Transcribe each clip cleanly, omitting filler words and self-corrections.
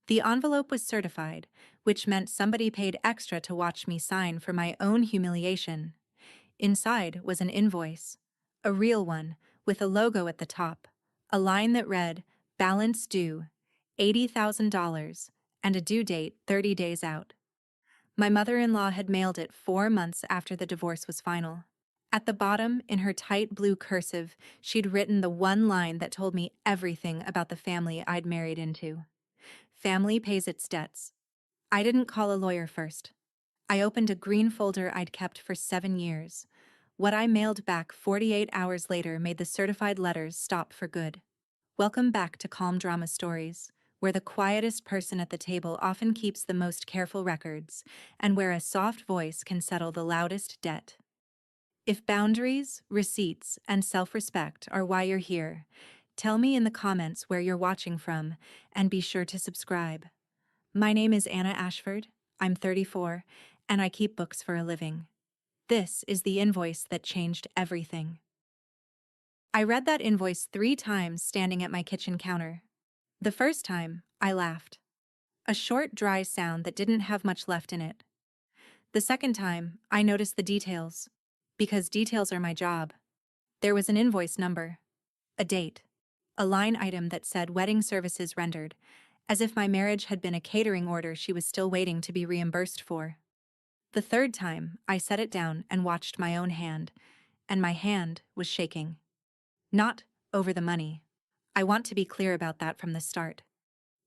The envelope was certified, which meant somebody paid extra to watch me sign for my own humiliation. Inside was an invoice, a real one, with a logo at the top, a line that read, "Balance due, $80,000, and a due date 30 days out." My mother-in-law had mailed it 4 months after the divorce was final. At the bottom, in her tight blue cursive, she'd written the one line that told me everything about the family I'd married into. Family pays its debts. I didn't call a lawyer first. I opened a green folder I'd kept for 7 years. What I mailed back 48 hours later made the certified letters stop for good. Welcome back to Calm Drama Stories, where the quietest person at the table often keeps the most careful records, and where a soft voice can settle the loudest debt. If boundaries, receipts, and self-respect are why you're here, tell me in the comments where you're watching from, and be sure to subscribe. My name is Anna Ashford, I'm 34, and I keep books for a living. This is the invoice that changed everything. I read that invoice 3 times standing at my kitchen counter. The first time, I laughed. A short, dry sound that didn't have much left in it. The second time, I noticed the details. Because details are my job. There was an invoice number, a date, a line item that said wedding services rendered, as if my marriage had been a catering order she was still waiting to be reimbursed for. The third time, I set it down and watched my own hand, and my hand was shaking. Not over the money. I want to be clear about that from the start.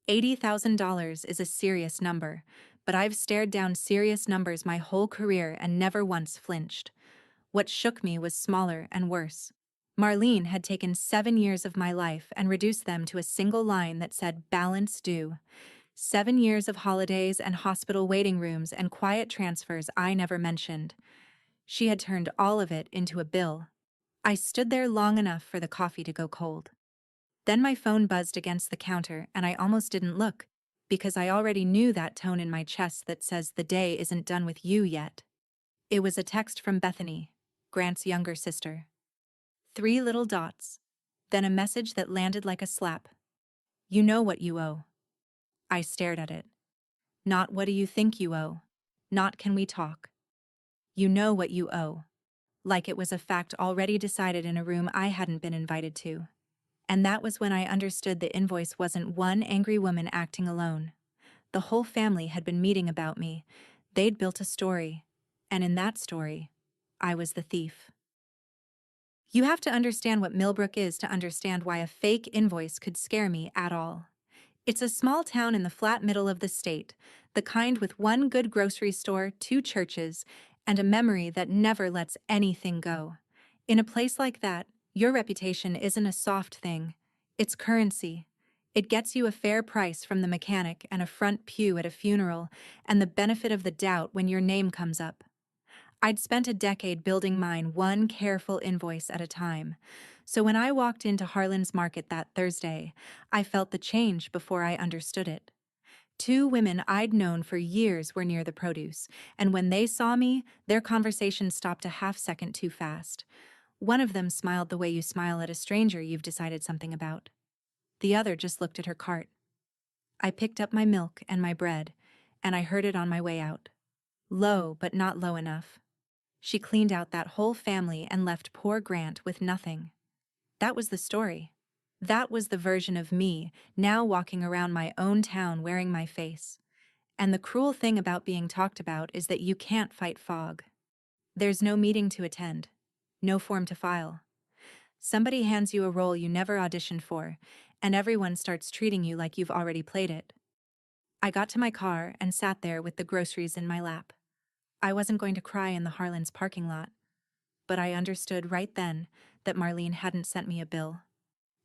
$80,000 is a serious number, but I've stared down serious numbers my whole career and never once flinched. What shook me was smaller and worse. Marlene had taken 7 years of my life and reduced them to a single line that said balance due. 7 years of holidays and hospital waiting rooms and quiet transfers I never mentioned. She had turned all of it into a bill. I stood there long enough for the coffee to go cold. Then my phone buzzed against the counter and I almost didn't look, because I already knew that tone in my chest that says the day isn't done with you yet. It was a text from Bethany, Grant's younger sister. 3 little dots, then a message that landed like a slap. You know what you owe. I stared at it. Not what do you think you owe. Not can we talk. You know what you owe. Like it was a fact already decided in a room I hadn't been invited to. And that was when I understood the invoice wasn't one angry woman acting alone. The whole family had been meeting about me. They'd built a story. And in that story, I was the thief. You have to understand what Millbrook is to understand why a fake invoice could scare me at all. It's a small town in the flat middle of the state, the kind with one good grocery store, 2 churches, and a memory that never lets anything go. In a place like that, your reputation isn't a soft thing. It's currency. It gets you a fair price from the mechanic and a front pew at a funeral, and the benefit of the doubt when your name comes up. I'd spent a decade building mine one careful invoice at a time. So when I walked into Harlan's Market that Thursday, I felt the change before I understood it. 2 women I'd known for years were near the produce, and when they saw me, their conversation stopped a half-second too fast. One of them smiled the way you smile at a stranger you've decided something about. The other just looked at her cart. I picked up my milk and my bread, and I heard it on my way out. Low, but not low enough. She cleaned out that whole family and left poor Grant with nothing. That was the story. That was the version of me, now walking around my own town wearing my face. And the cruel thing about being talked about is that you can't fight fog. There's no meeting to attend. No form to file. Somebody hands you a role you never auditioned for, and everyone starts treating you like you've already played it. I got to my car and sat there with the groceries in my lap. I wasn't going to cry in the Harlan's parking lot, but I understood right then that Marlene hadn't sent me a bill.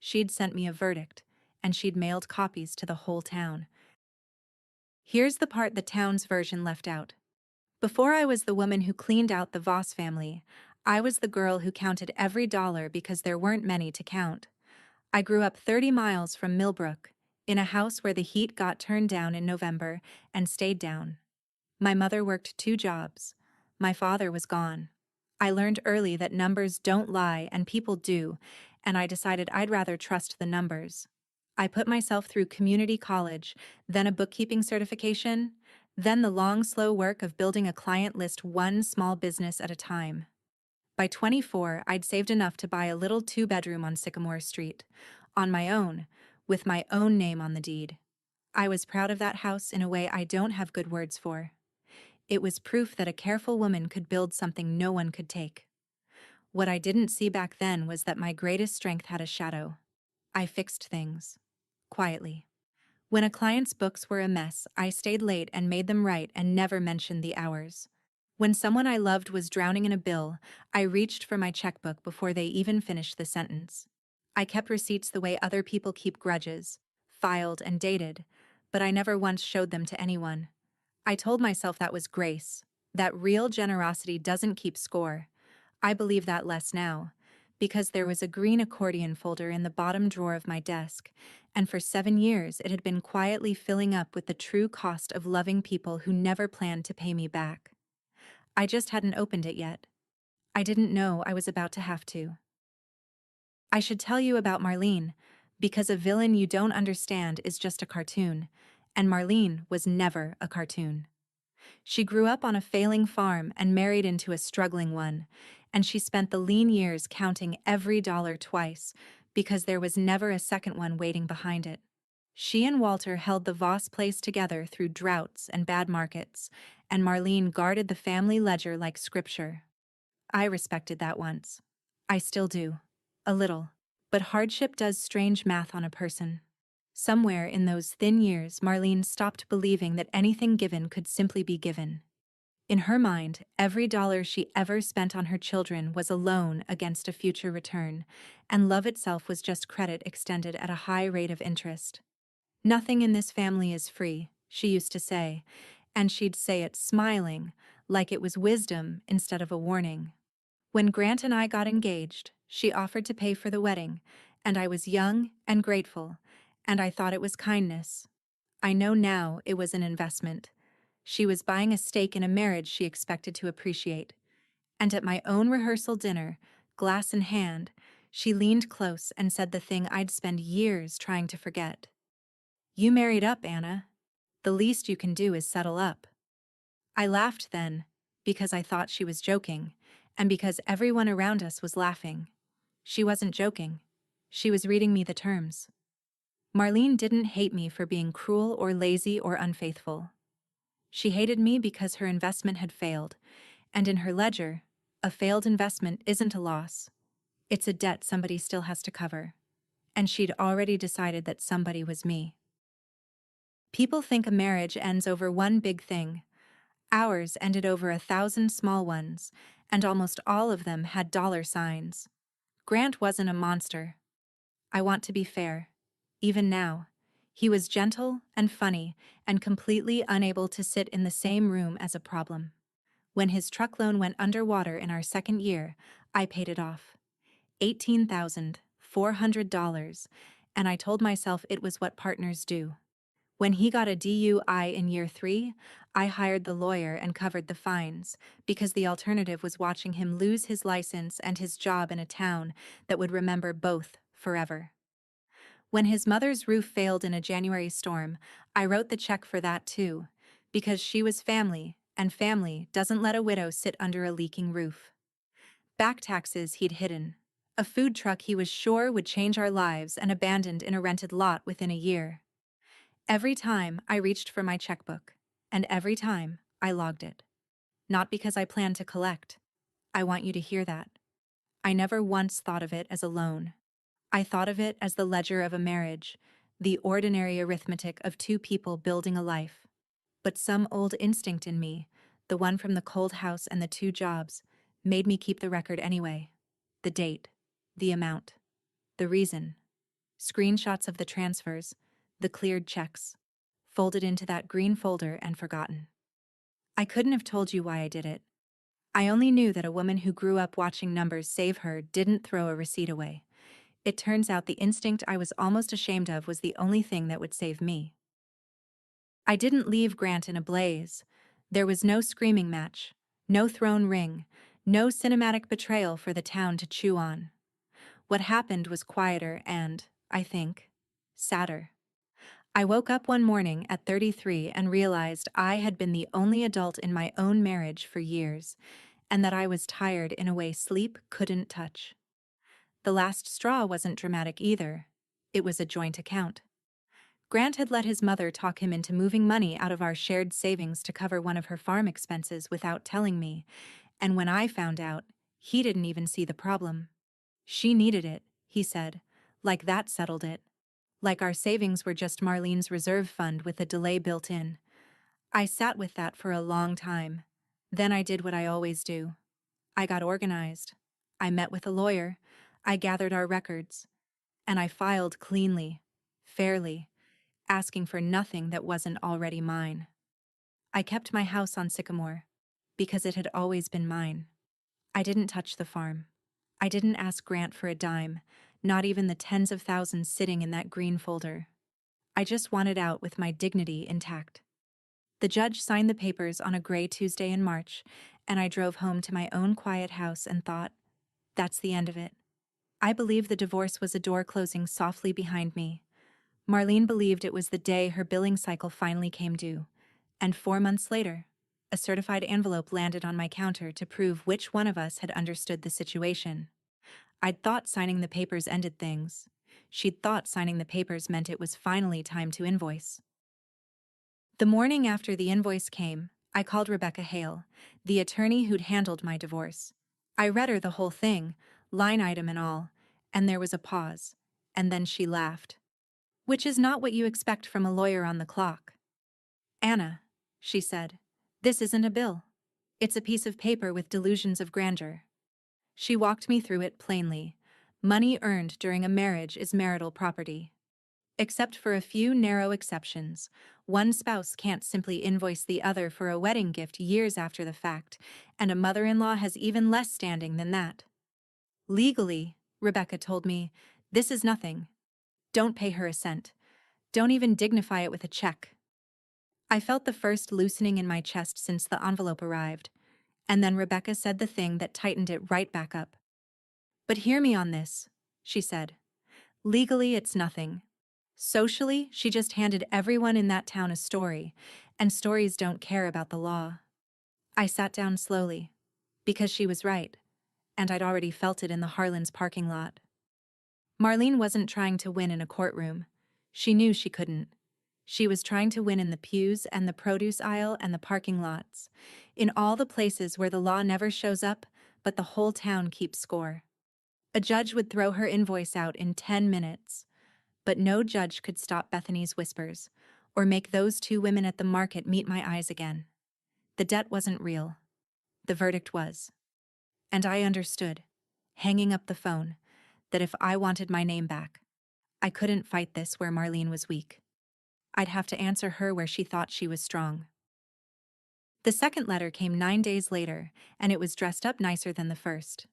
She'd sent me a verdict, and she'd mailed copies to the whole town. Here's the part the town's version left out. Before I was the woman who cleaned out the Voss family, I was the girl who counted every dollar because there weren't many to count. I grew up 30 miles from Millbrook, in a house where the heat got turned down in November and stayed down. My mother worked 2 jobs. My father was gone. I learned early that numbers don't lie and people do, and I decided I'd rather trust the numbers. I put myself through community college, then a bookkeeping certification, then the long, slow work of building a client list one small business at a time. By 24, I'd saved enough to buy a little two-bedroom on Sycamore Street, on my own, with my own name on the deed. I was proud of that house in a way I don't have good words for. It was proof that a careful woman could build something no one could take. What I didn't see back then was that my greatest strength had a shadow. I fixed things. Quietly. When a client's books were a mess, I stayed late and made them right and never mentioned the hours. When someone I loved was drowning in a bill, I reached for my checkbook before they even finished the sentence. I kept receipts the way other people keep grudges, filed and dated, but I never once showed them to anyone. I told myself that was grace, that real generosity doesn't keep score. I believe that less now, because there was a green accordion folder in the bottom drawer of my desk, and for 7 years it had been quietly filling up with the true cost of loving people who never planned to pay me back. I just hadn't opened it yet. I didn't know I was about to have to. I should tell you about Marlene, because a villain you don't understand is just a cartoon, and Marlene was never a cartoon. She grew up on a failing farm and married into a struggling one, and she spent the lean years counting every dollar twice, because there was never a second one waiting behind it. She and Walter held the Voss place together through droughts and bad markets, and Marlene guarded the family ledger like scripture. I respected that once. I still do. A little. But hardship does strange math on a person. Somewhere in those thin years, Marlene stopped believing that anything given could simply be given. In her mind, every dollar she ever spent on her children was a loan against a future return, and love itself was just credit extended at a high rate of interest. "Nothing in this family is free," she used to say, and she'd say it smiling, like it was wisdom instead of a warning. When Grant and I got engaged, she offered to pay for the wedding, and I was young and grateful, and I thought it was kindness. I know now it was an investment. She was buying a stake in a marriage she expected to appreciate. And at my own rehearsal dinner, glass in hand, she leaned close and said the thing I'd spend years trying to forget. "You married up, Anna. The least you can do is settle up." I laughed then, because I thought she was joking, and because everyone around us was laughing. She wasn't joking. She was reading me the terms. Marlene didn't hate me for being cruel or lazy or unfaithful. She hated me because her investment had failed, and in her ledger, a failed investment isn't a loss. It's a debt somebody still has to cover. And she'd already decided that somebody was me. People think a marriage ends over one big thing. Ours ended over 1,000 small ones, and almost all of them had dollar signs. Grant wasn't a monster. I want to be fair. Even now, he was gentle and funny and completely unable to sit in the same room as a problem. When his truck loan went underwater in our second year, I paid it off. $18,400, and I told myself it was what partners do. When he got a DUI in year 3, I hired the lawyer and covered the fines, because the alternative was watching him lose his license and his job in a town that would remember both forever. When his mother's roof failed in a January storm, I wrote the check for that too, because she was family, and family doesn't let a widow sit under a leaking roof. Back taxes he'd hidden. A food truck he was sure would change our lives and abandoned in a rented lot within a year. Every time I reached for my checkbook, and every time I logged it. Not because I planned to collect. I want you to hear that. I never once thought of it as a loan. I thought of it as the ledger of a marriage, the ordinary arithmetic of two people building a life. But some old instinct in me, the one from the cold house and the 2 jobs, made me keep the record anyway. The date, the amount, the reason, screenshots of the transfers, the cleared checks, folded into that green folder and forgotten. I couldn't have told you why I did it. I only knew that a woman who grew up watching numbers save her didn't throw a receipt away. It turns out the instinct I was almost ashamed of was the only thing that would save me. I didn't leave Grant in a blaze. There was no screaming match, no thrown ring, no cinematic betrayal for the town to chew on. What happened was quieter and, I think, sadder. I woke up one morning at 33 and realized I had been the only adult in my own marriage for years, and that I was tired in a way sleep couldn't touch. The last straw wasn't dramatic either. It was a joint account. Grant had let his mother talk him into moving money out of our shared savings to cover one of her farm expenses without telling me, and when I found out, he didn't even see the problem. She needed it, he said. Like that settled it. Like our savings were just Marlene's reserve fund with a delay built in. I sat with that for a long time. Then I did what I always do. I got organized. I met with a lawyer. I gathered our records. And I filed cleanly, fairly, asking for nothing that wasn't already mine. I kept my house on Sycamore, because it had always been mine. I didn't touch the farm. I didn't ask Grant for a dime, not even the tens of thousands sitting in that green folder. I just wanted out with my dignity intact. The judge signed the papers on a gray Tuesday in March, and I drove home to my own quiet house and thought, that's the end of it. I believe the divorce was a door closing softly behind me. Marlene believed it was the day her billing cycle finally came due, and 4 months later, a certified envelope landed on my counter to prove which one of us had understood the situation. I'd thought signing the papers ended things. She'd thought signing the papers meant it was finally time to invoice. The morning after the invoice came, I called Rebecca Hale, the attorney who'd handled my divorce. I read her the whole thing, line item and all, and there was a pause, and then she laughed. Which is not what you expect from a lawyer on the clock. Anna, she said, this isn't a bill. It's a piece of paper with delusions of grandeur. She walked me through it plainly. Money earned during a marriage is marital property. Except for a few narrow exceptions, one spouse can't simply invoice the other for a wedding gift years after the fact, and a mother-in-law has even less standing than that. Legally, Rebecca told me, this is nothing. Don't pay her a cent. Don't even dignify it with a check. I felt the first loosening in my chest since the envelope arrived, and then Rebecca said the thing that tightened it right back up. But hear me on this, she said. Legally, it's nothing. Socially, she just handed everyone in that town a story, and stories don't care about the law. I sat down slowly, because she was right, and I'd already felt it in the Harlan's parking lot. Marlene wasn't trying to win in a courtroom. She knew she couldn't. She was trying to win in the pews and the produce aisle and the parking lots, in all the places where the law never shows up, but the whole town keeps score. A judge would throw her invoice out in 10 minutes, but no judge could stop Bethany's whispers, or make those two women at the market meet my eyes again. The debt wasn't real. The verdict was. And I understood, hanging up the phone, that if I wanted my name back, I couldn't fight this where Marlene was weak. I'd have to answer her where she thought she was strong. The second letter came 9 days later, and it was dressed up nicer than the first.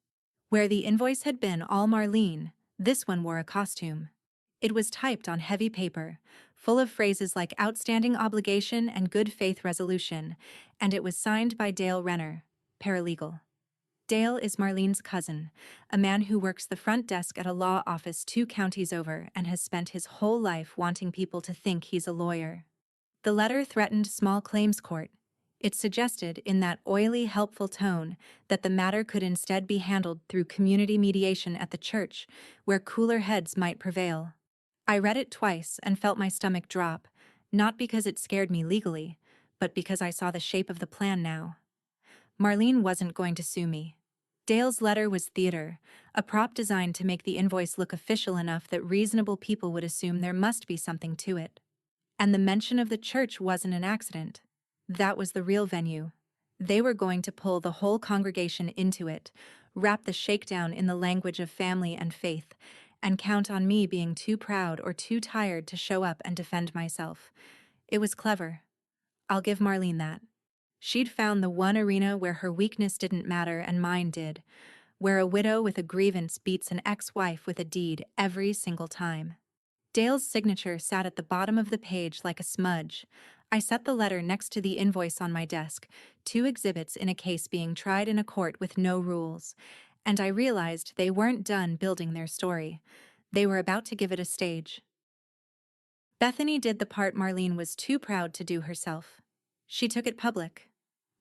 Where the invoice had been all Marlene, this one wore a costume. It was typed on heavy paper, full of phrases like outstanding obligation and good faith resolution, and it was signed by Dale Renner, paralegal. Dale is Marlene's cousin, a man who works the front desk at a law office 2 counties over and has spent his whole life wanting people to think he's a lawyer. The letter threatened small claims court. It suggested, in that oily, helpful tone, that the matter could instead be handled through community mediation at the church, where cooler heads might prevail. I read it twice and felt my stomach drop, not because it scared me legally, but because I saw the shape of the plan now. Marlene wasn't going to sue me. Dale's letter was theater, a prop designed to make the invoice look official enough that reasonable people would assume there must be something to it. And the mention of the church wasn't an accident. That was the real venue. They were going to pull the whole congregation into it, wrap the shakedown in the language of family and faith, and count on me being too proud or too tired to show up and defend myself. It was clever. I'll give Marlene that. She'd found the one arena where her weakness didn't matter and mine did, where a widow with a grievance beats an ex-wife with a deed every single time. Dale's signature sat at the bottom of the page like a smudge. I set the letter next to the invoice on my desk, 2 exhibits in a case being tried in a court with no rules, and I realized they weren't done building their story. They were about to give it a stage. Bethany did the part Marlene was too proud to do herself. She took it public.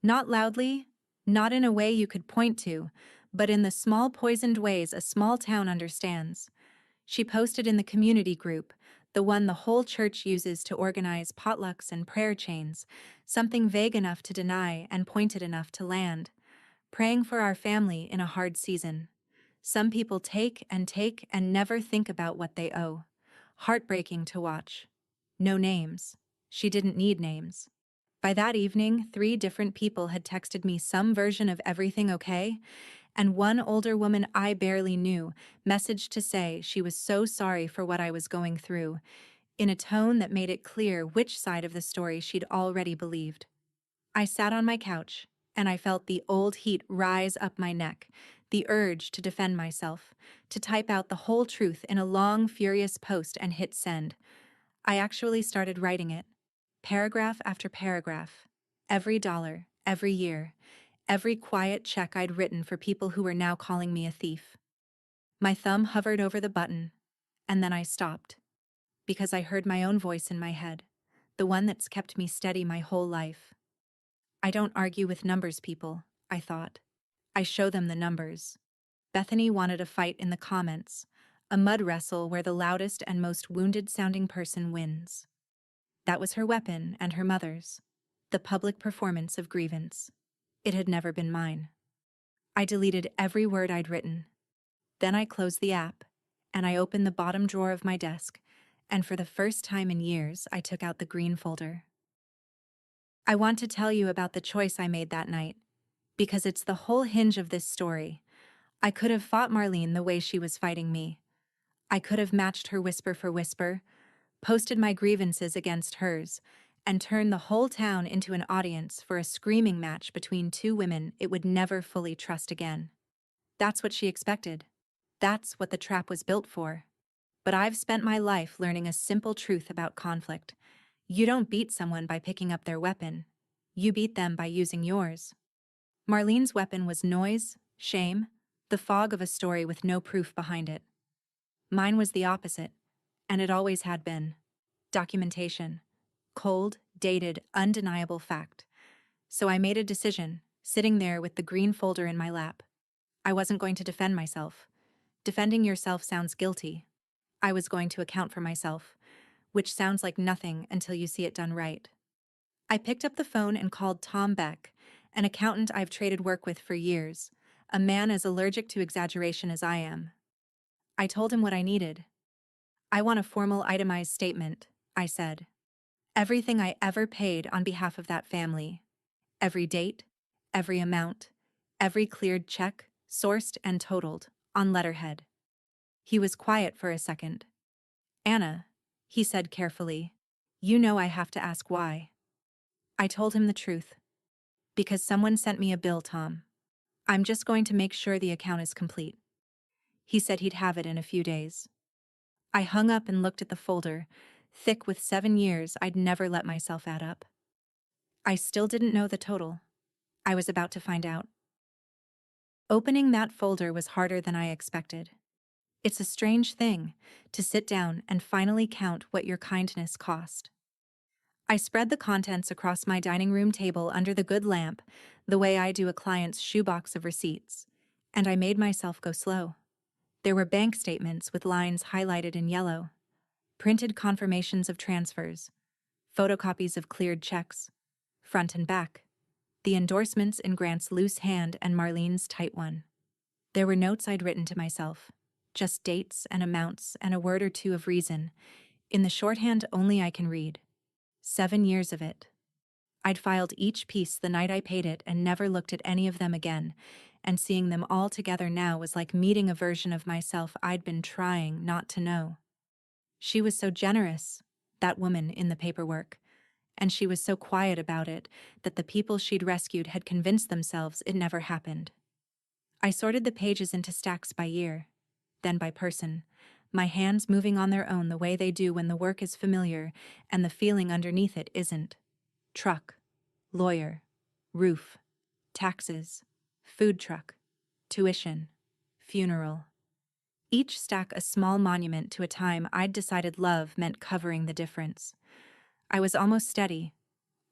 Not loudly, not in a way you could point to, but in the small poisoned ways a small town understands. She posted in the community group, the one the whole church uses to organize potlucks and prayer chains, something vague enough to deny and pointed enough to land. Praying for our family in a hard season. Some people take and never think about what they owe. Heartbreaking to watch. No names. She didn't need names. By that evening, 3 different people had texted me some version of everything okay, and one older woman I barely knew messaged to say she was so sorry for what I was going through, in a tone that made it clear which side of the story she'd already believed. I sat on my couch, and I felt the old heat rise up my neck, the urge to defend myself, to type out the whole truth in a long, furious post and hit send. I actually started writing it, paragraph after paragraph, every dollar, every year, every quiet check I'd written for people who were now calling me a thief. My thumb hovered over the button, and then I stopped, because I heard my own voice in my head, the one that's kept me steady my whole life. I don't argue with numbers people, I thought. I show them the numbers. Bethany wanted a fight in the comments, a mud wrestle where the loudest and most wounded-sounding person wins. That was her weapon and her mother's, the public performance of grievance. It had never been mine. I deleted every word I'd written. Then I closed the app, and I opened the bottom drawer of my desk, and for the first time in years, I took out the green folder. I want to tell you about the choice I made that night, because it's the whole hinge of this story. I could have fought Marlene the way she was fighting me. I could have matched her whisper for whisper, posted my grievances against hers, and turned the whole town into an audience for a screaming match between 2 women it would never fully trust again. That's what she expected. That's what the trap was built for. But I've spent my life learning a simple truth about conflict. You don't beat someone by picking up their weapon. You beat them by using yours. Marlene's weapon was noise, shame, the fog of a story with no proof behind it. Mine was the opposite, and it always had been. Documentation. Cold, dated, undeniable fact. So I made a decision, sitting there with the green folder in my lap. I wasn't going to defend myself. Defending yourself sounds guilty. I was going to account for myself, which sounds like nothing until you see it done right. I picked up the phone and called Tom Beck, an accountant I've traded work with for years, a man as allergic to exaggeration as I am. I told him what I needed. I want a formal itemized statement, I said. Everything I ever paid on behalf of that family. Every date, every amount, every cleared check, sourced and totaled, on letterhead. He was quiet for a second. Anna, he said carefully, you know I have to ask why. I told him the truth. Because someone sent me a bill, Tom. I'm just going to make sure the account is complete. He said he'd have it in a few days. I hung up and looked at the folder, thick with 7 years I'd never let myself add up. I still didn't know the total. I was about to find out. Opening that folder was harder than I expected. It's a strange thing, to sit down and finally count what your kindness cost. I spread the contents across my dining room table under the good lamp, the way I do a client's shoebox of receipts, and I made myself go slow. There were bank statements with lines highlighted in yellow, printed confirmations of transfers, photocopies of cleared checks, front and back, the endorsements in Grant's loose hand and Marlene's tight one. There were notes I'd written to myself, just dates and amounts and a word or two of reason, in the shorthand only I can read. 7 years of it. I'd filed each piece the night I paid it and never looked at any of them again, and seeing them all together now was like meeting a version of myself I'd been trying not to know. She was so generous, that woman in the paperwork, and she was so quiet about it that the people she'd rescued had convinced themselves it never happened. I sorted the pages into stacks by year, then by person, my hands moving on their own the way they do when the work is familiar and the feeling underneath it isn't. Truck, lawyer, roof, taxes, food truck, tuition, funeral. each stack a small monument to a time I'd decided love meant covering the difference. I was almost steady,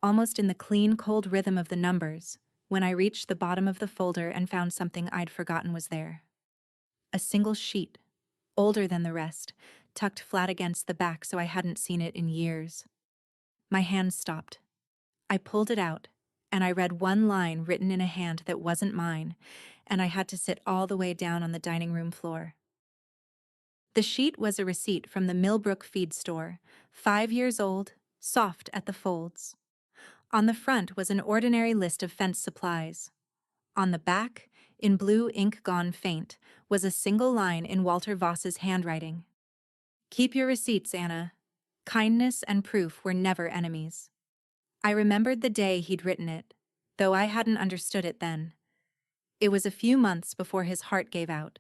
almost in the clean, cold rhythm of the numbers, when I reached the bottom of the folder and found something I'd forgotten was there. A single sheet, older than the rest, tucked flat against the back so I hadn't seen it in years. My hand stopped. I pulled it out, and I read one line written in a hand that wasn't mine, and I had to sit all the way down on the dining room floor. The sheet was a receipt from the Millbrook feed store, 5 years old, soft at the folds. On the front was an ordinary list of fence supplies. On the back, in blue ink gone faint, was a single line in Walter Voss's handwriting. "Keep your receipts, Anna. Kindness and proof were never enemies." I remembered the day he'd written it, though I hadn't understood it then. It was a few months before his heart gave out.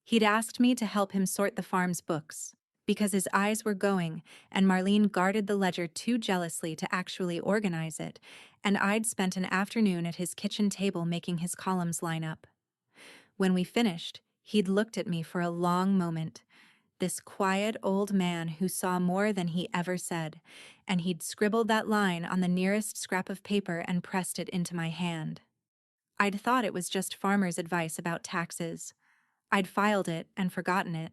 He'd asked me to help him sort the farm's books, because his eyes were going, and Marlene guarded the ledger too jealously to actually organize it, and I'd spent an afternoon at his kitchen table making his columns line up. When we finished, he'd looked at me for a long moment, this quiet old man who saw more than he ever said, and he'd scribbled that line on the nearest scrap of paper and pressed it into my hand. I'd thought it was just farmer's advice about taxes. I'd filed it and forgotten it.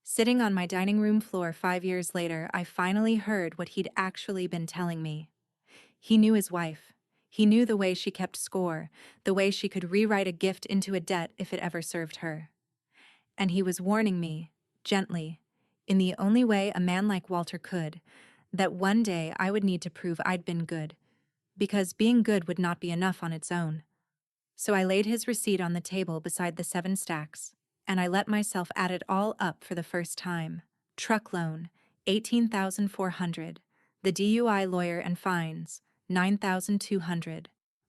Sitting on my dining room floor 5 years later, I finally heard what he'd actually been telling me. He knew his wife. He knew the way she kept score, the way she could rewrite a gift into a debt if it ever served her. And he was warning me, gently, in the only way a man like Walter could, that one day I would need to prove I'd been good, because being good would not be enough on its own. So I laid his receipt on the table beside the 7 stacks, and I let myself add it all up for the first time. Truck loan, 18,400. The DUI lawyer and fines, 9,200.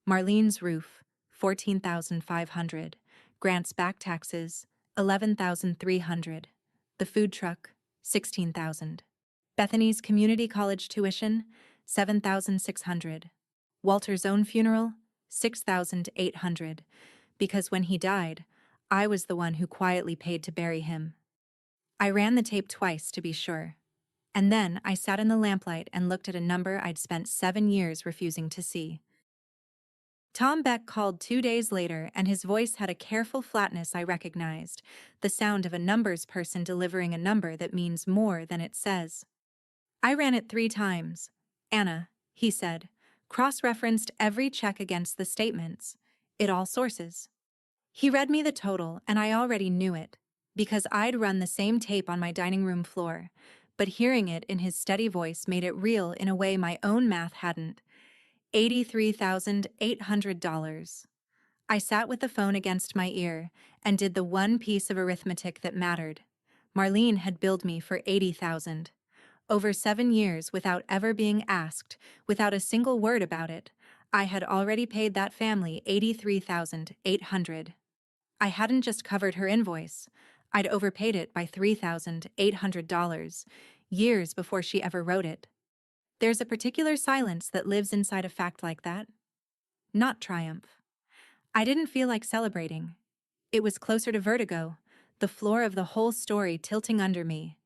Marlene's roof, 14,500. Grant's back taxes, 11,300. The food truck, 16,000. Bethany's community college tuition, 7,600. Walter's own funeral, 6,800, because when he died, I was the one who quietly paid to bury him. I ran the tape twice to be sure, and then I sat in the lamplight and looked at a number I'd spent 7 years refusing to see. Tom Beck called 2 days later, and his voice had a careful flatness I recognized, the sound of a numbers person delivering a number that means more than it says. I ran it 3 times. "Anna," he said, "cross-referenced every check against the statements. It all sources." He read me the total, and I already knew it, because I'd run the same tape on my dining room floor, but hearing it in his steady voice made it real in a way my own math hadn't. $83,800. I sat with the phone against my ear and did the one piece of arithmetic that mattered. Marlene had billed me for $80,000. Over 7 years without ever being asked, without a single word about it, I had already paid that family $83,800. I hadn't just covered her invoice. I'd overpaid it by $3,800, years before she ever wrote it. There's a particular silence that lives inside a fact like that. Not triumph. I didn't feel like celebrating. It was closer to vertigo, the floor of the whole story tilting under me.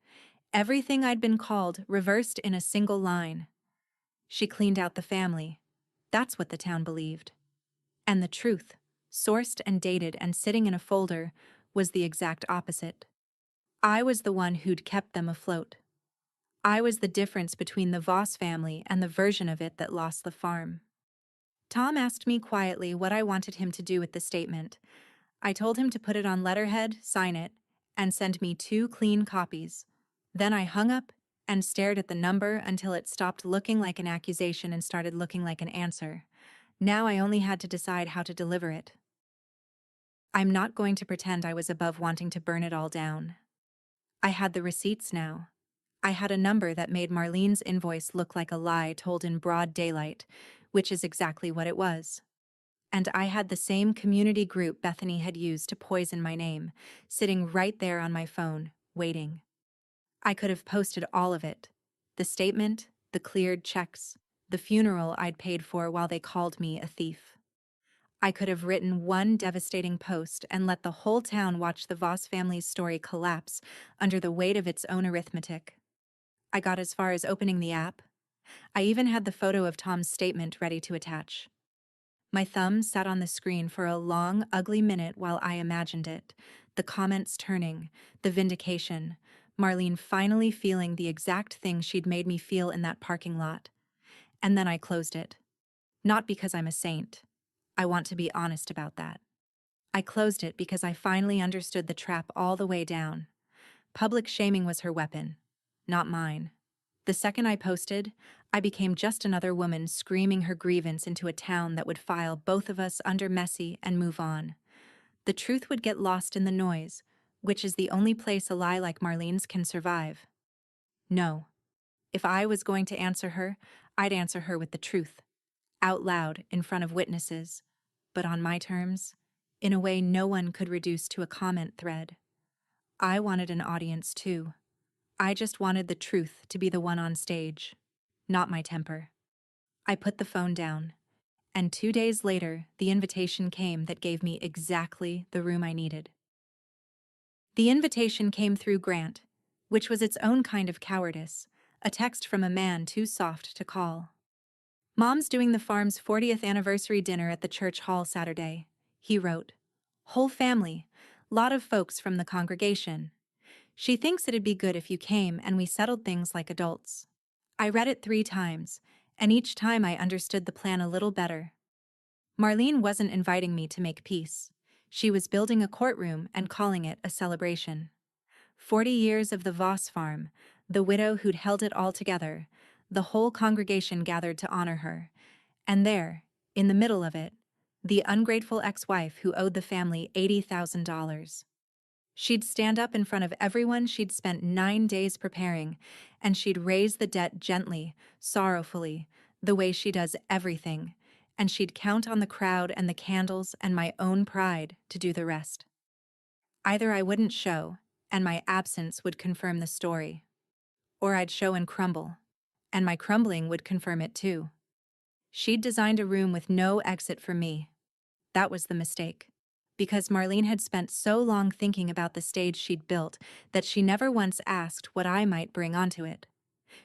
Everything I'd been called reversed in a single line. She cleaned out the family. That's what the town believed. And the truth, sourced and dated and sitting in a folder, was the exact opposite. I was the one who'd kept them afloat. I was the difference between the Voss family and the version of it that lost the farm. Tom asked me quietly what I wanted him to do with the statement. I told him to put it on letterhead, sign it, and send me 2 clean copies. Then I hung up and stared at the number until it stopped looking like an accusation and started looking like an answer. Now I only had to decide how to deliver it. I'm not going to pretend I was above wanting to burn it all down. I had the receipts now. I had a number that made Marlene's invoice look like a lie told in broad daylight, which is exactly what it was. And I had the same community group Bethany had used to poison my name, sitting right there on my phone, waiting. I could have posted all of it. The statement, the cleared checks, the funeral I'd paid for while they called me a thief. I could have written one devastating post and let the whole town watch the Voss family's story collapse under the weight of its own arithmetic. I got as far as opening the app. I even had the photo of Tom's statement ready to attach. My thumb sat on the screen for a long, ugly minute while I imagined it, the comments turning, the vindication, Marlene finally feeling the exact thing she'd made me feel in that parking lot. And then I closed it. Not because I'm a saint. I want to be honest about that. I closed it because I finally understood the trap all the way down. Public shaming was her weapon, not mine. The second I posted, I became just another woman screaming her grievance into a town that would file both of us under messy and move on. The truth would get lost in the noise, which is the only place a lie like Marlene's can survive. No. If I was going to answer her, I'd answer her with the truth, out loud in front of witnesses, but on my terms, in a way no one could reduce to a comment thread. I wanted an audience too. I just wanted the truth to be the one on stage, not my temper. I put the phone down, and 2 days later, the invitation came that gave me exactly the room I needed. The invitation came through Grant, which was its own kind of cowardice, a text from a man too soft to call. Mom's doing the farm's 40th anniversary dinner at the church hall Saturday, he wrote. Whole family, lot of folks from the congregation. She thinks it'd be good if you came and we settled things like adults. I read it 3 times, and each time I understood the plan a little better. Marlene wasn't inviting me to make peace. She was building a courtroom and calling it a celebration. 40 years of the Voss farm, the widow who'd held it all together, the whole congregation gathered to honor her. And there, in the middle of it, the ungrateful ex-wife who owed the family $80,000. She'd stand up in front of everyone she'd spent 9 days preparing, and she'd raise the debt gently, sorrowfully, the way she does everything, and she'd count on the crowd and the candles and my own pride to do the rest. Either I wouldn't show, and my absence would confirm the story, or I'd show and crumble, and my crumbling would confirm it too. She'd designed a room with no exit for me. That was the mistake. Because Marlene had spent so long thinking about the stage she'd built that she never once asked what I might bring onto it.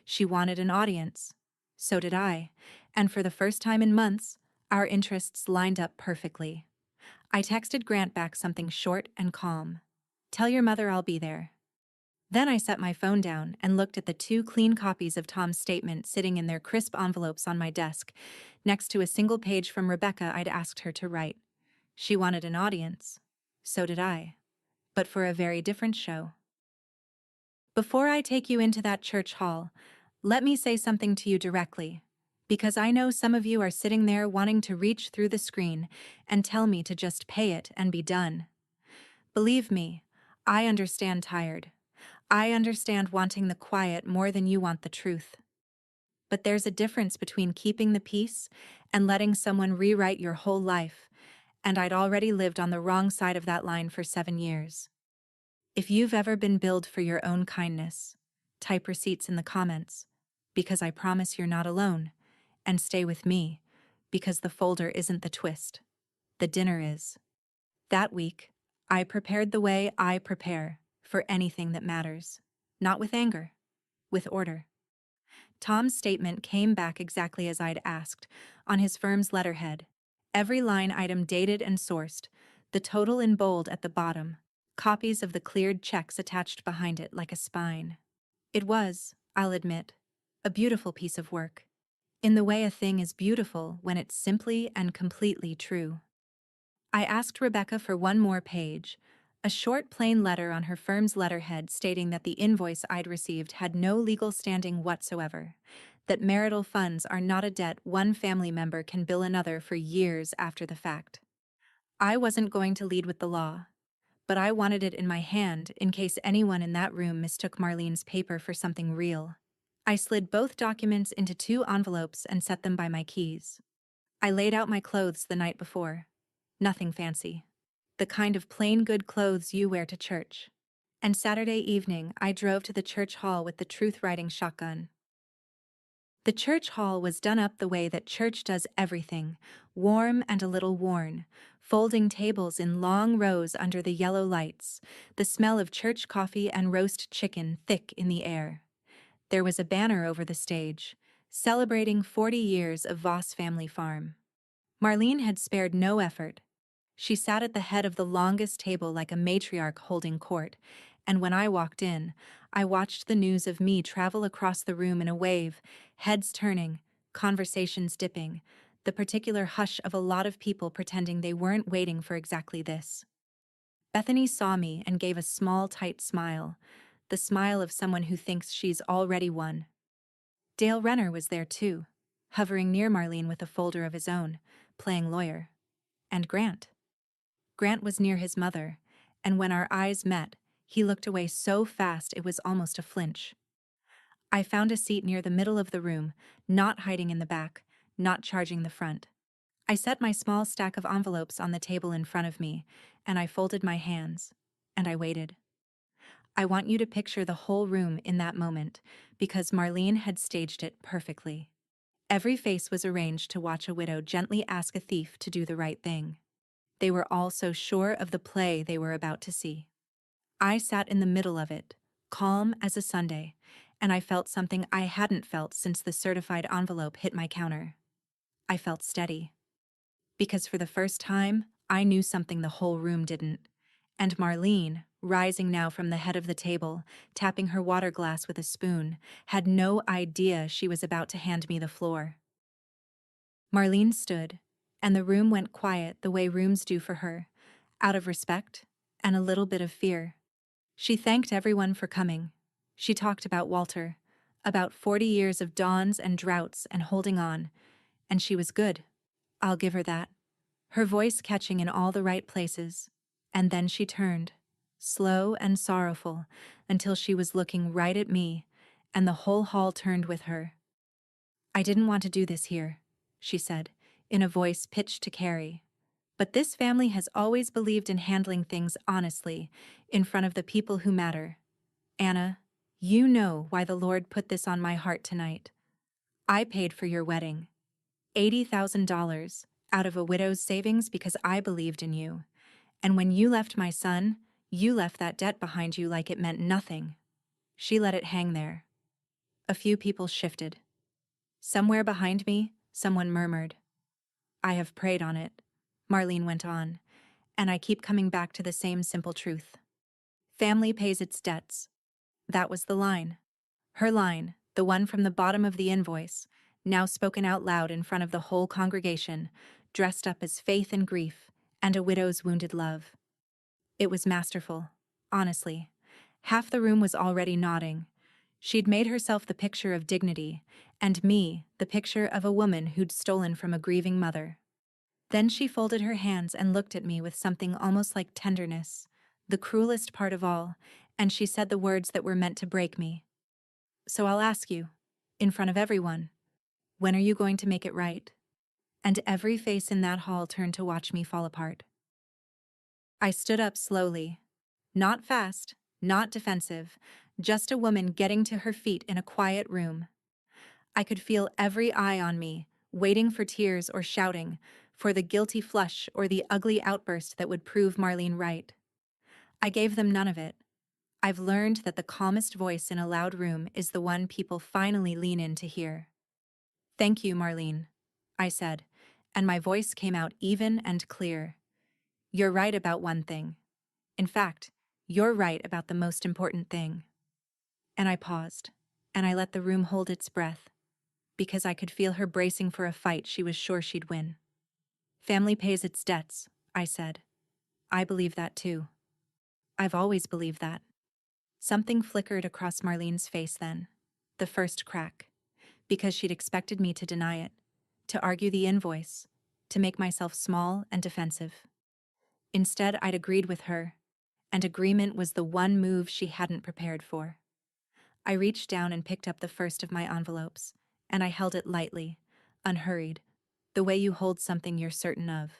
She wanted an audience. So did I. And for the first time in months, our interests lined up perfectly. I texted Grant back something short and calm. Tell your mother I'll be there. Then I set my phone down and looked at the 2 clean copies of Tom's statement sitting in their crisp envelopes on my desk, next to a single page from Rebecca I'd asked her to write. She wanted an audience. So did I. But for a very different show. Before I take you into that church hall, let me say something to you directly, because I know some of you are sitting there wanting to reach through the screen and tell me to just pay it and be done. Believe me, I understand tired. I understand wanting the quiet more than you want the truth. But there's a difference between keeping the peace and letting someone rewrite your whole life, and I'd already lived on the wrong side of that line for 7 years. If you've ever been billed for your own kindness, type receipts in the comments, because I promise you're not alone, and stay with me, because the folder isn't the twist. The dinner is. That week, I prepared the way I prepare for anything that matters. Not with anger, with order. Tom's statement came back exactly as I'd asked, on his firm's letterhead. Every line item dated and sourced, the total in bold at the bottom, copies of the cleared checks attached behind it like a spine. It was, I'll admit, a beautiful piece of work, in the way a thing is beautiful when it's simply and completely true. I asked Rebecca for one more page, a short plain letter on her firm's letterhead stating that the invoice I'd received had no legal standing whatsoever, that marital funds are not a debt one family member can bill another for years after the fact. I wasn't going to lead with the law, but I wanted it in my hand in case anyone in that room mistook Marlene's paper for something real. I slid both documents into 2 envelopes and set them by my keys. I laid out my clothes the night before. Nothing fancy. The kind of plain good clothes you wear to church. And Saturday evening, I drove to the church hall with the truth-writing shotgun. The church hall was done up the way that church does everything, warm and a little worn, folding tables in long rows under the yellow lights, the smell of church coffee and roast chicken thick in the air. There was a banner over the stage, celebrating 40 years of Voss family farm. Marlene had spared no effort. She sat at the head of the longest table like a matriarch holding court, and when I walked in, I watched the news of me travel across the room in a wave, heads turning, conversations dipping, the particular hush of a lot of people pretending they weren't waiting for exactly this. Bethany saw me and gave a small, tight smile, the smile of someone who thinks she's already won. Dale Renner was there too, hovering near Marlene with a folder of his own, playing lawyer. And Grant. Grant was near his mother, and when our eyes met, he looked away so fast it was almost a flinch. I found a seat near the middle of the room, not hiding in the back, not charging the front. I set my small stack of envelopes on the table in front of me, and I folded my hands, and I waited. I want you to picture the whole room in that moment, because Marlene had staged it perfectly. Every face was arranged to watch a widow gently ask a thief to do the right thing. They were all so sure of the play they were about to see. I sat in the middle of it, calm as a Sunday, and I felt something I hadn't felt since the certified envelope hit my counter. I felt steady. Because for the first time, I knew something the whole room didn't. And Marlene, rising now from the head of the table, tapping her water glass with a spoon, had no idea she was about to hand me the floor. Marlene stood, and the room went quiet the way rooms do for her, out of respect and a little bit of fear. She thanked everyone for coming. She talked about Walter, about 40 years of dawns and droughts and holding on, and she was good. I'll give her that. Her voice catching in all the right places. And then she turned, slow and sorrowful, until she was looking right at me, and the whole hall turned with her. I didn't want to do this here, she said, in a voice pitched to Carrie. But this family has always believed in handling things honestly, in front of the people who matter. Anna, you know why the Lord put this on my heart tonight. I paid for your wedding. $80,000 out of a widow's savings because I believed in you. And when you left my son, you left that debt behind you like it meant nothing. She let it hang there. A few people shifted. Somewhere behind me, someone murmured. I have prayed on it, Marlene went on, and I keep coming back to the same simple truth. Family pays its debts. That was the line. Her line, the one from the bottom of the invoice, now spoken out loud in front of the whole congregation, dressed up as faith and grief, and a widow's wounded love. It was masterful, honestly. Half the room was already nodding. She'd made herself the picture of dignity, and me the picture of a woman who'd stolen from a grieving mother. Then she folded her hands and looked at me with something almost like tenderness, the cruelest part of all, and she said the words that were meant to break me. So I'll ask you, in front of everyone, when are you going to make it right? And every face in that hall turned to watch me fall apart. I stood up slowly. Not fast, not defensive, just a woman getting to her feet in a quiet room. I could feel every eye on me, waiting for tears or shouting, for the guilty flush or the ugly outburst that would prove Marlene right. I gave them none of it. I've learned that the calmest voice in a loud room is the one people finally lean in to hear. Thank you, Marlene, I said, and my voice came out even and clear. You're right about one thing. In fact, you're right about the most important thing. And I paused, and I let the room hold its breath, because I could feel her bracing for a fight she was sure she'd win. Family pays its debts, I said. I believe that too. I've always believed that. Something flickered across Marlene's face then, the first crack, because she'd expected me to deny it, to argue the invoice, to make myself small and defensive. Instead, I'd agreed with her, and agreement was the one move she hadn't prepared for. I reached down and picked up the first of my envelopes, and I held it lightly, unhurried, the way you hold something you're certain of.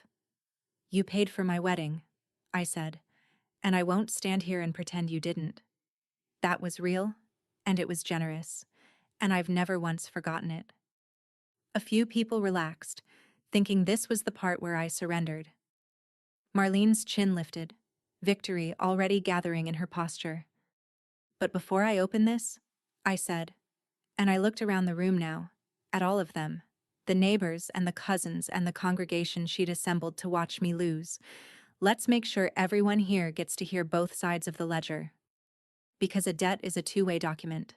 You paid for my wedding, I said, and I won't stand here and pretend you didn't. That was real, and it was generous, and I've never once forgotten it. A few people relaxed, thinking this was the part where I surrendered. Marlene's chin lifted, victory already gathering in her posture. But before I open this, I said, and I looked around the room now, at all of them, the neighbors and the cousins and the congregation she'd assembled to watch me lose. Let's make sure everyone here gets to hear both sides of the ledger. Because a debt is a two-way document,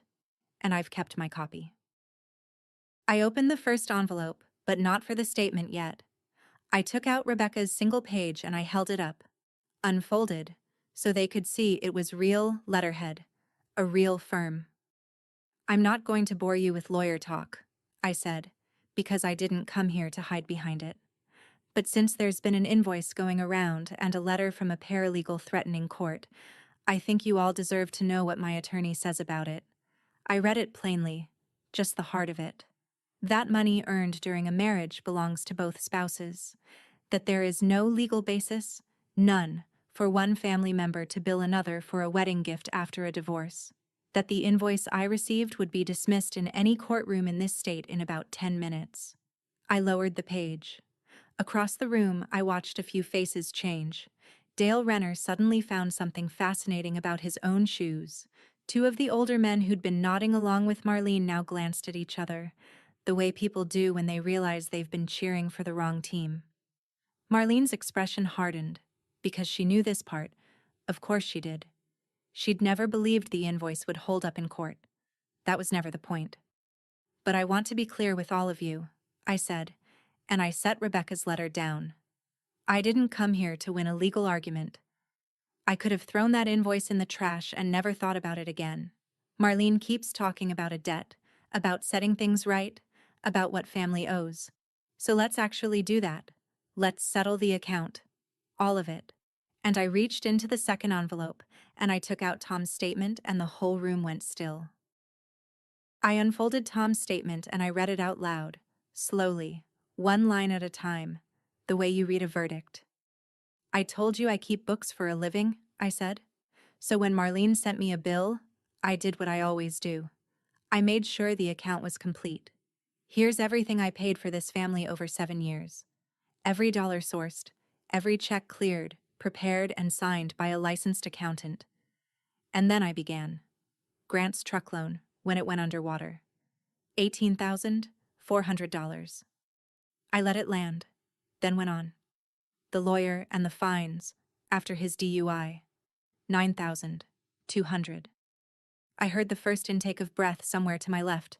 and I've kept my copy. I opened the first envelope, but not for the statement yet. I took out Rebecca's single page and I held it up, unfolded, so they could see it was real letterhead, a real firm. I'm not going to bore you with lawyer talk, I said, because I didn't come here to hide behind it. But since there's been an invoice going around and a letter from a paralegal threatening court, I think you all deserve to know what my attorney says about it. I read it plainly, just the heart of it. That money earned during a marriage belongs to both spouses. That there is no legal basis, none, for one family member to bill another for a wedding gift after a divorce. That the invoice I received would be dismissed in any courtroom in this state in about 10 minutes. I lowered the page. Across the room, I watched a few faces change. Dale Renner suddenly found something fascinating about his own shoes. Two of the older men who'd been nodding along with Marlene now glanced at each other, the way people do when they realize they've been cheering for the wrong team. Marlene's expression hardened, because she knew this part. Of course she did. She'd never believed the invoice would hold up in court. That was never the point. But I want to be clear with all of you, I said, and I set Rebecca's letter down. I didn't come here to win a legal argument. I could have thrown that invoice in the trash and never thought about it again. Marlene keeps talking about a debt, about setting things right, about what family owes. So let's actually do that. Let's settle the account. All of it. And I reached into the second envelope, and I took out Tom's statement, and the whole room went still. I unfolded Tom's statement and I read it out loud, slowly, one line at a time, the way you read a verdict. I told you I keep books for a living, I said. So when Marlene sent me a bill, I did what I always do. I made sure the account was complete. Here's everything I paid for this family over 7 years. Every dollar sourced, every check cleared, prepared and signed by a licensed accountant. And then I began. Grant's truck loan, when it went underwater. $18,400. I let it land, then went on. The lawyer and the fines, after his DUI. 9,200. I heard the first intake of breath somewhere to my left.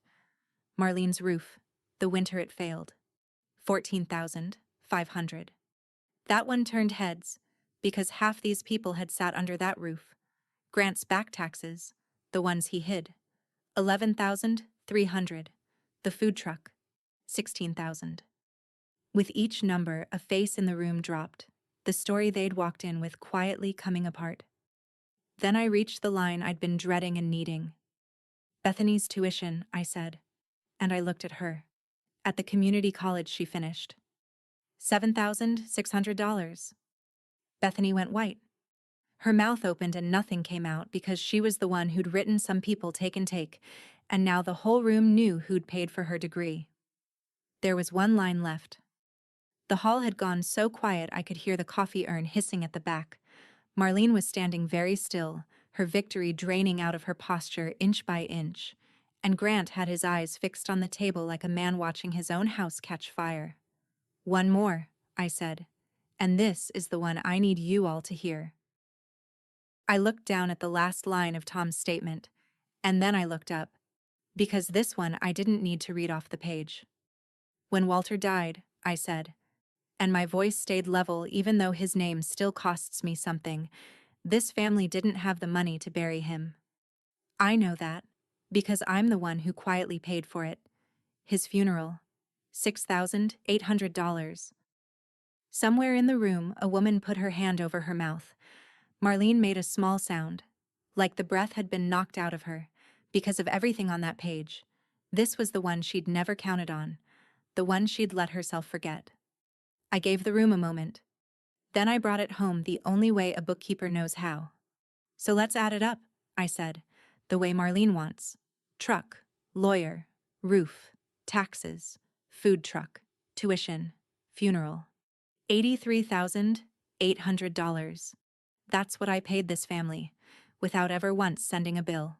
Marlene's roof, the winter it failed. 14,500. That one turned heads, because half these people had sat under that roof. Grant's back taxes, the ones he hid. 11,300. The food truck. 16,000. With each number, a face in the room dropped, the story they'd walked in with quietly coming apart. Then I reached the line I'd been dreading and needing. Bethany's tuition, I said, and I looked at her. At the community college she finished. $7,600. Bethany went white. Her mouth opened and nothing came out because she was the one who'd written Some People Take and Take, and now the whole room knew who'd paid for her degree. There was one line left. The hall had gone so quiet I could hear the coffee urn hissing at the back. Marlene was standing very still, her victory draining out of her posture inch by inch, and Grant had his eyes fixed on the table like a man watching his own house catch fire. One more, I said, and this is the one I need you all to hear. I looked down at the last line of Tom's statement, and then I looked up, because this one I didn't need to read off the page. When Walter died, I said, and my voice stayed level even though his name still costs me something, this family didn't have the money to bury him. I know that, because I'm the one who quietly paid for it. His funeral. $6,800. Somewhere in the room, a woman put her hand over her mouth. Marlene made a small sound, like the breath had been knocked out of her, because of everything on that page. This was the one she'd never counted on, the one she'd let herself forget. I gave the room a moment. Then I brought it home the only way a bookkeeper knows how. So let's add it up, I said, the way Marlene wants. Truck, lawyer, roof, taxes, food truck, tuition, funeral. $83,800. That's what I paid this family, without ever once sending a bill.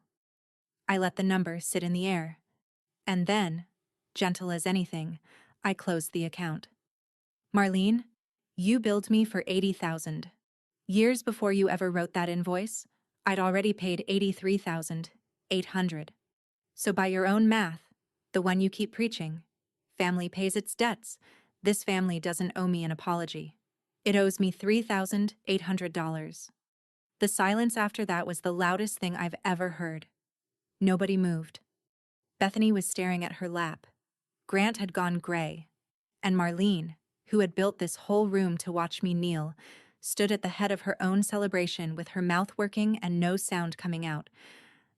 I let the number sit in the air. And then, gentle as anything, I closed the account. Marlene, you billed me for $80,000. Years before you ever wrote that invoice, I'd already paid $83,800. So by your own math, the one you keep preaching, family pays its debts. This family doesn't owe me an apology. It owes me $3,800. The silence after that was the loudest thing I've ever heard. Nobody moved. Bethany was staring at her lap. Grant had gone gray. And Marlene, who had built this whole room to watch me kneel, stood at the head of her own celebration with her mouth working and no sound coming out,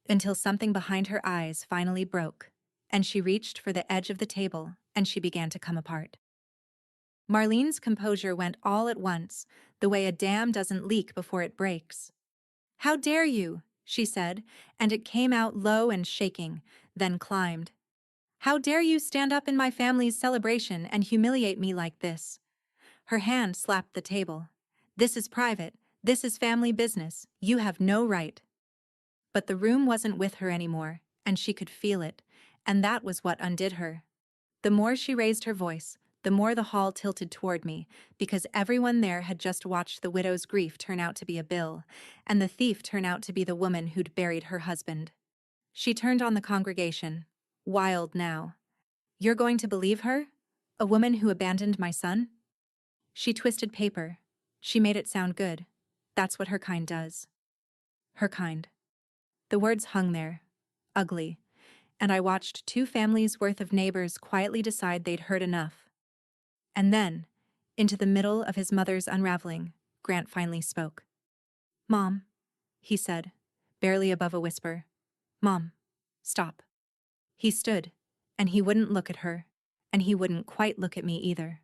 until something behind her eyes finally broke, and she reached for the edge of the table and she began to come apart. Marlene's composure went all at once, the way a dam doesn't leak before it breaks. "How dare you?" she said, and it came out low and shaking, then climbed. "How dare you stand up in my family's celebration and humiliate me like this?" Her hand slapped the table. "This is private. This is family business. You have no right." But the room wasn't with her anymore, and she could feel it, and that was what undid her. The more she raised her voice, the more the hall tilted toward me, because everyone there had just watched the widow's grief turn out to be a bill, and the thief turn out to be the woman who'd buried her husband. She turned on the congregation, wild now. "You're going to believe her? A woman who abandoned my son?" She twisted paper. She made it sound good. That's what her kind does. Her kind. The words hung there, ugly, and I watched two families' worth of neighbors quietly decide they'd heard enough. And then, into the middle of his mother's unraveling, Grant finally spoke. "Mom," he said, barely above a whisper. "Mom, stop." He stood, and he wouldn't look at her, and he wouldn't quite look at me either.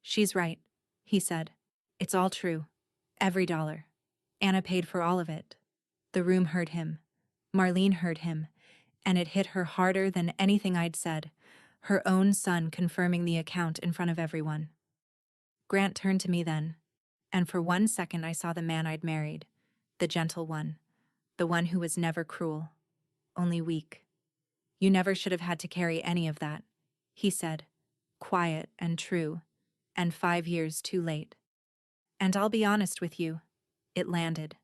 "She's right," he said. "It's all true. Every dollar. Anna paid for all of it." The room heard him. Marlene heard him, and it hit her harder than anything I'd said, her own son confirming the account in front of everyone. Grant turned to me then, and for 1 second I saw the man I'd married, the gentle one, the one who was never cruel, only weak. "You never should have had to carry any of that," he said, quiet and true, and 5 years too late. And I'll be honest with you, it landed.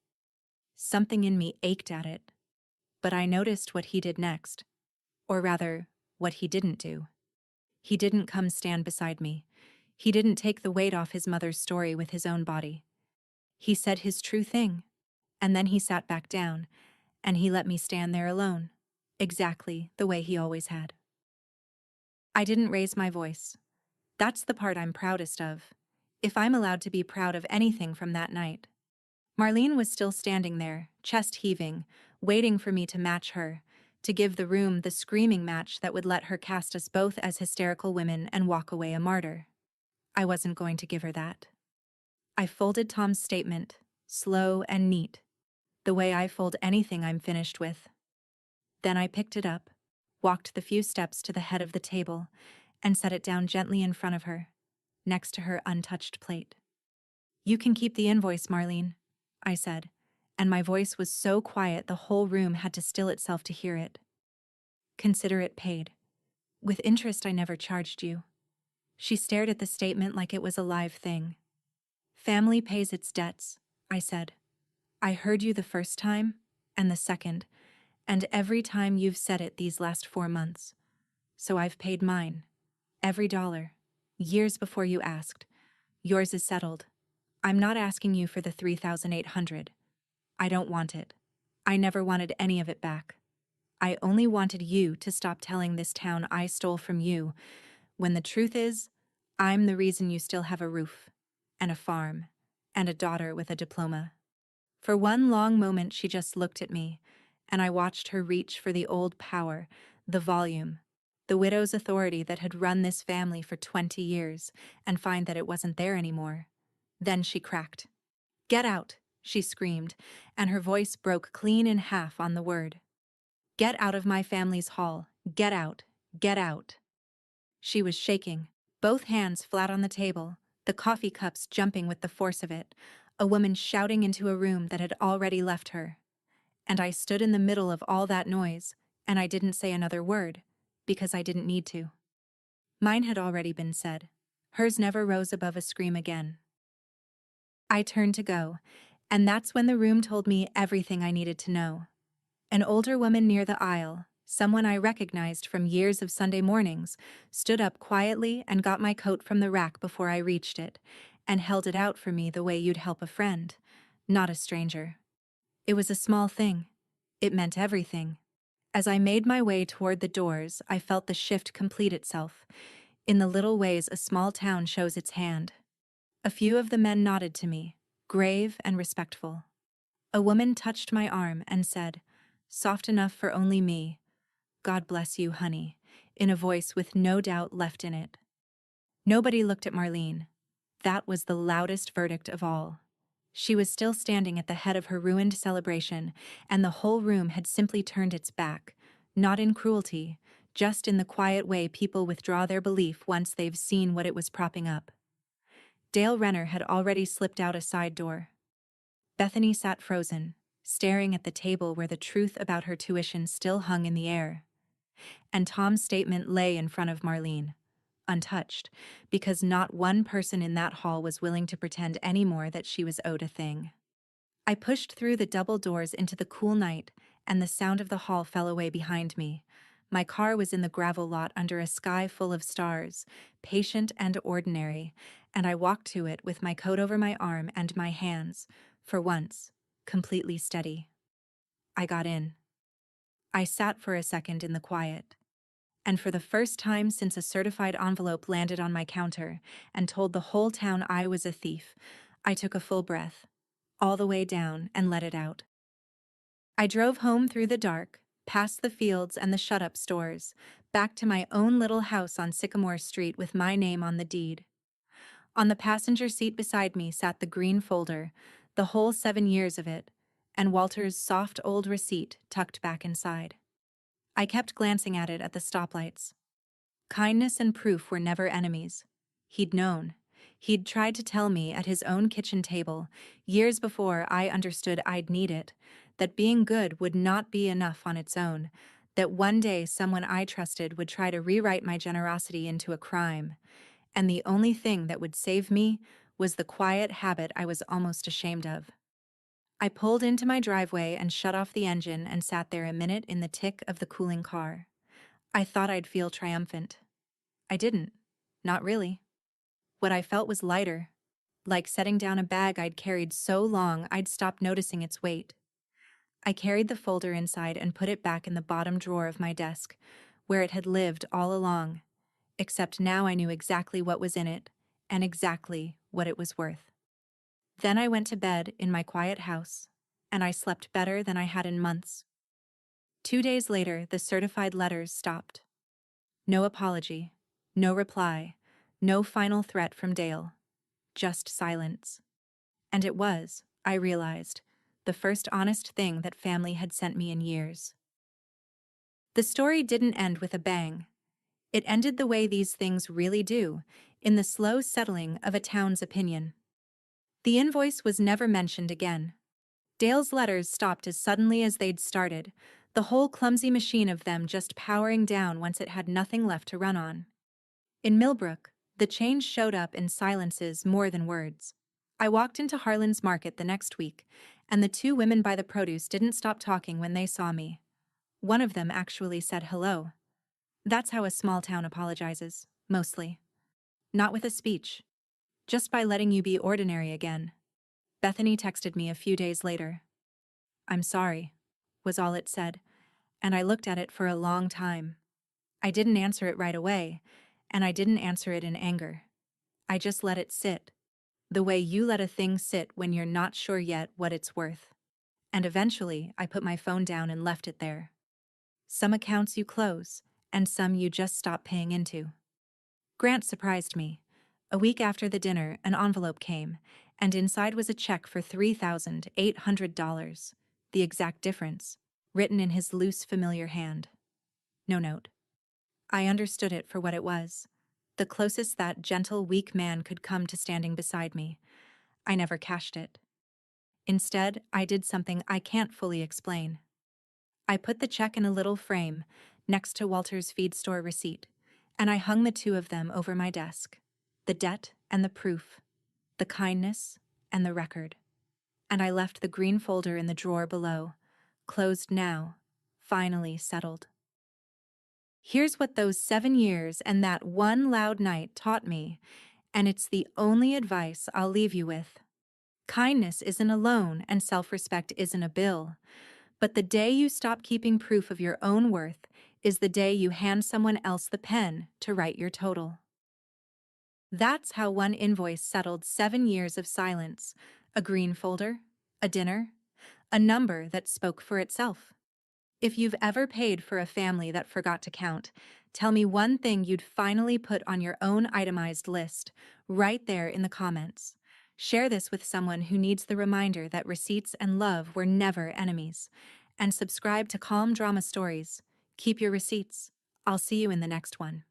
Something in me ached at it, but I noticed what he did next, or rather, what he didn't do. He didn't come stand beside me. He didn't take the weight off his mother's story with his own body. He said his true thing, and then he sat back down, and he let me stand there alone, exactly the way he always had. I didn't raise my voice. That's the part I'm proudest of, if I'm allowed to be proud of anything from that night. Marlene was still standing there, chest heaving, waiting for me to match her, to give the room the screaming match that would let her cast us both as hysterical women and walk away a martyr. I wasn't going to give her that. I folded Tom's statement, slow and neat, the way I fold anything I'm finished with. Then I picked it up, walked the few steps to the head of the table, and set it down gently in front of her, next to her untouched plate. "You can keep the invoice, Marlene," I said, and my voice was so quiet the whole room had to still itself to hear it. "Consider it paid. With interest I never charged you." She stared at the statement like it was a live thing. "Family pays its debts," I said. "I heard you the first time, and the second, and every time you've said it these last 4 months. So I've paid mine. Every dollar. Years before you asked. Yours is settled. I'm not asking you for the $3,800. I don't want it. I never wanted any of it back. I only wanted you to stop telling this town I stole from you, when the truth is, I'm the reason you still have a roof, and a farm, and a daughter with a diploma." For one long moment she just looked at me, and I watched her reach for the old power, the volume, the widow's authority that had run this family for 20 years, and find that it wasn't there anymore. Then she cracked. "Get out," she screamed, and her voice broke clean in half on the word. "Get out of my family's hall. Get out, get out. She was shaking, both hands flat on the table, the coffee cups jumping with the force of it, a woman shouting into a room that had already left her. And I stood in the middle of all that noise, and I didn't say another word, because I didn't need to. Mine had already been said. Hers never rose above a scream again. I turned to go, and that's when the room told me everything I needed to know. An older woman near the aisle, someone I recognized from years of Sunday mornings, stood up quietly and got my coat from the rack before I reached it, and held it out for me the way you'd help a friend, not a stranger. It was a small thing. It meant everything. As I made my way toward the doors, I felt the shift complete itself, in the little ways a small town shows its hand. A few of the men nodded to me, grave and respectful. A woman touched my arm and said, soft enough for only me, "God bless you, honey," in a voice with no doubt left in it. Nobody looked at Marlene. That was the loudest verdict of all. She was still standing at the head of her ruined celebration, and the whole room had simply turned its back, not in cruelty, just in the quiet way people withdraw their belief once they've seen what it was propping up. Dale Renner had already slipped out a side door. Bethany sat frozen, staring at the table where the truth about her tuition still hung in the air. And Tom's statement lay in front of Marlene, untouched, because not one person in that hall was willing to pretend anymore that she was owed a thing. I pushed through the double doors into the cool night, and the sound of the hall fell away behind me. My car was in the gravel lot under a sky full of stars, patient and ordinary, and I walked to it with my coat over my arm and my hands, for once, completely steady. I got in. I sat for a second in the quiet. And for the first time since a certified envelope landed on my counter and told the whole town I was a thief, I took a full breath, all the way down, and let it out. I drove home through the dark, past the fields and the shut-up stores, back to my own little house on Sycamore Street with my name on the deed. On the passenger seat beside me sat the green folder, the whole 7 years of it, and Walter's soft old receipt tucked back inside. I kept glancing at it at the stoplights. Kindness and proof were never enemies. He'd known. He'd tried to tell me at his own kitchen table, years before I understood I'd need it, that being good would not be enough on its own, that one day someone I trusted would try to rewrite my generosity into a crime, and the only thing that would save me was the quiet habit I was almost ashamed of. I pulled into my driveway and shut off the engine and sat there a minute in the tick of the cooling car. I thought I'd feel triumphant. I didn't. Not really. What I felt was lighter, like setting down a bag I'd carried so long I'd stopped noticing its weight. I carried the folder inside and put it back in the bottom drawer of my desk, where it had lived all along, except now I knew exactly what was in it, and exactly what it was worth. Then I went to bed in my quiet house, and I slept better than I had in months. 2 days later, the certified letters stopped. No apology, no reply, no final threat from Dale, just silence. And it was, I realized, the first honest thing that family had sent me in years. The story didn't end with a bang. It ended the way these things really do, in the slow settling of a town's opinion. The invoice was never mentioned again. Dale's letters stopped as suddenly as they'd started, the whole clumsy machine of them just powering down once it had nothing left to run on. In Millbrook, the change showed up in silences more than words. I walked into Harlan's Market the next week, and the 2 women by the produce didn't stop talking when they saw me. One of them actually said hello. That's how a small town apologizes, mostly. Not with a speech. Just by letting you be ordinary again. Bethany texted me a few days later. "I'm sorry," was all it said, and I looked at it for a long time. I didn't answer it right away, and I didn't answer it in anger. I just let it sit, the way you let a thing sit when you're not sure yet what it's worth. And eventually, I put my phone down and left it there. Some accounts you close, and some you just stop paying into. Grant surprised me. A week after the dinner, an envelope came, and inside was a check for $3,800, the exact difference, written in his loose, familiar hand. No note. I understood it for what it was. The closest that gentle, weak man could come to standing beside me. I never cashed it. Instead, I did something I can't fully explain. I put the check in a little frame next to Walter's feed store receipt, and I hung the two of them over my desk. The debt and the proof, the kindness and the record. And I left the green folder in the drawer below, closed now, finally settled. Here's what those 7 years and that one loud night taught me, and it's the only advice I'll leave you with. Kindness isn't a loan and self-respect isn't a bill. But the day you stop keeping proof of your own worth is the day you hand someone else the pen to write your total. That's how one invoice settled 7 years of silence, a green folder, a dinner, a number that spoke for itself. If you've ever paid for a family that forgot to count, tell me one thing you'd finally put on your own itemized list, right there in the comments. Share this with someone who needs the reminder that receipts and love were never enemies. And subscribe to Calm Drama Stories. Keep your receipts. I'll see you in the next one.